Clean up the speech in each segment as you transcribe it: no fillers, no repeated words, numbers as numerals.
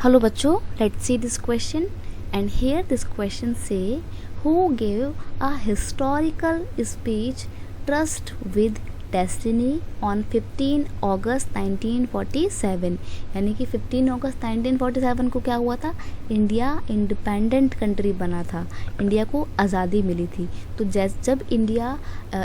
Hello बच्चों, let's see this question. And here this question say, who gave a historical speech Trust with Destiny on 15 अगस्त 1947? यानी कि 15 अगस्त 1947 को क्या हुआ था? इंडिया इंडिपेंडेंट कंट्री बना था, इंडिया को आज़ादी मिली थी। तो जब इंडिया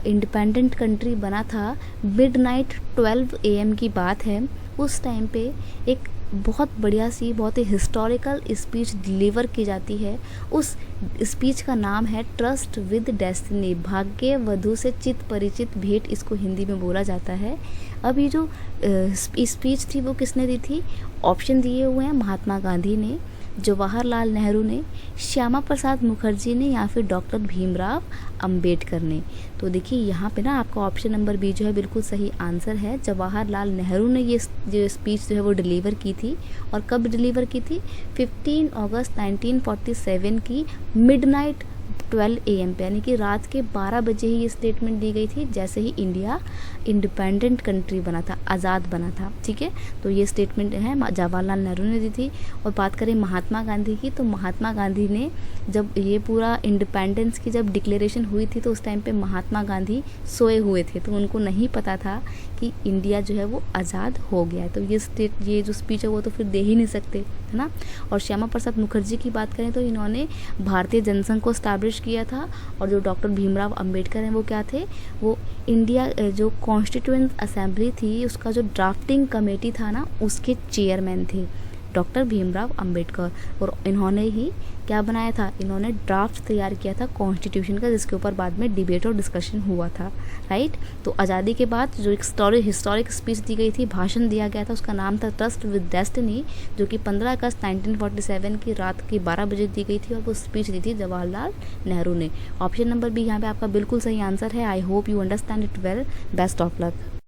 इंडिपेंडेंट कंट्री बना था, मिडनाइट 12 AM की बात है। उस टाइम पे एक बहुत बढ़िया सी, बहुत ही हिस्टोरिकल स्पीच डिलीवर की जाती है। उस स्पीच का नाम है ट्रस्ट विद डेस्टिनी, भाग्य वधु से चित परिचित भेंट, इसको हिंदी में बोला जाता है। अब ये जो स्पीच थी वो किसने दी थी? ऑप्शन दिए हुए हैं, महात्मा गांधी ने, जवाहरलाल नेहरू ने, श्यामा प्रसाद मुखर्जी ने, या फिर डॉक्टर भीमराव अंबेडकर ने। तो देखिए यहाँ पे ना आपका ऑप्शन नंबर बी जो है बिल्कुल सही आंसर है। जवाहरलाल नेहरू ने ये जो स्पीच जो है वो डिलीवर की थी। और कब डिलीवर की थी? 15 अगस्त 1947 की मिडनाइट 12 AM पे, यानी कि रात के 12 बजे ही ये स्टेटमेंट दी गई थी, जैसे ही इंडिया इंडिपेंडेंट कंट्री बना था, आज़ाद बना था। ठीक है, तो ये स्टेटमेंट है जवाहरलाल नेहरू ने दी थी। और बात करें महात्मा गांधी की, तो महात्मा गांधी ने जब ये पूरा इंडिपेंडेंस की जब डिक्लेरेशन हुई थी, तो उस टाइम पे महात्मा गांधी सोए हुए थे, तो उनको नहीं पता था कि इंडिया जो है वो आज़ाद हो गया है। तो ये जो स्पीच है वो तो फिर दे ही नहीं सकते, है ना। और श्यामा प्रसाद मुखर्जी की बात करें तो इन्होंने भारतीय जनसंघ को स्टैब्लिश किया था। और जो डॉक्टर भीमराव अंबेडकर हैं वो क्या थे? वो इंडिया जो कॉन्स्टिट्यूएंट असेंबली थी उसका जो ड्राफ्टिंग कमेटी था ना, उसके चेयरमैन थे डॉक्टर भीमराव अंबेडकर। और इन्होंने ही क्या बनाया था? इन्होंने ड्राफ्ट तैयार किया था कॉन्स्टिट्यूशन का, जिसके ऊपर बाद में डिबेट और डिस्कशन हुआ था, राइट। तो आज़ादी के बाद जो एक हिस्टोरिक स्पीच दी गई थी, भाषण दिया गया था, उसका नाम था ट्रस्ट विद डेस्टिनी, जो कि 15 अगस्त 1947 की रात की 12 बजे दी गई थी। और वो स्पीच दी थी जवाहरलाल नेहरू ने। ऑप्शन नंबर बी यहाँ पे आपका बिल्कुल सही आंसर है। I hope you understand it well. Best of luck.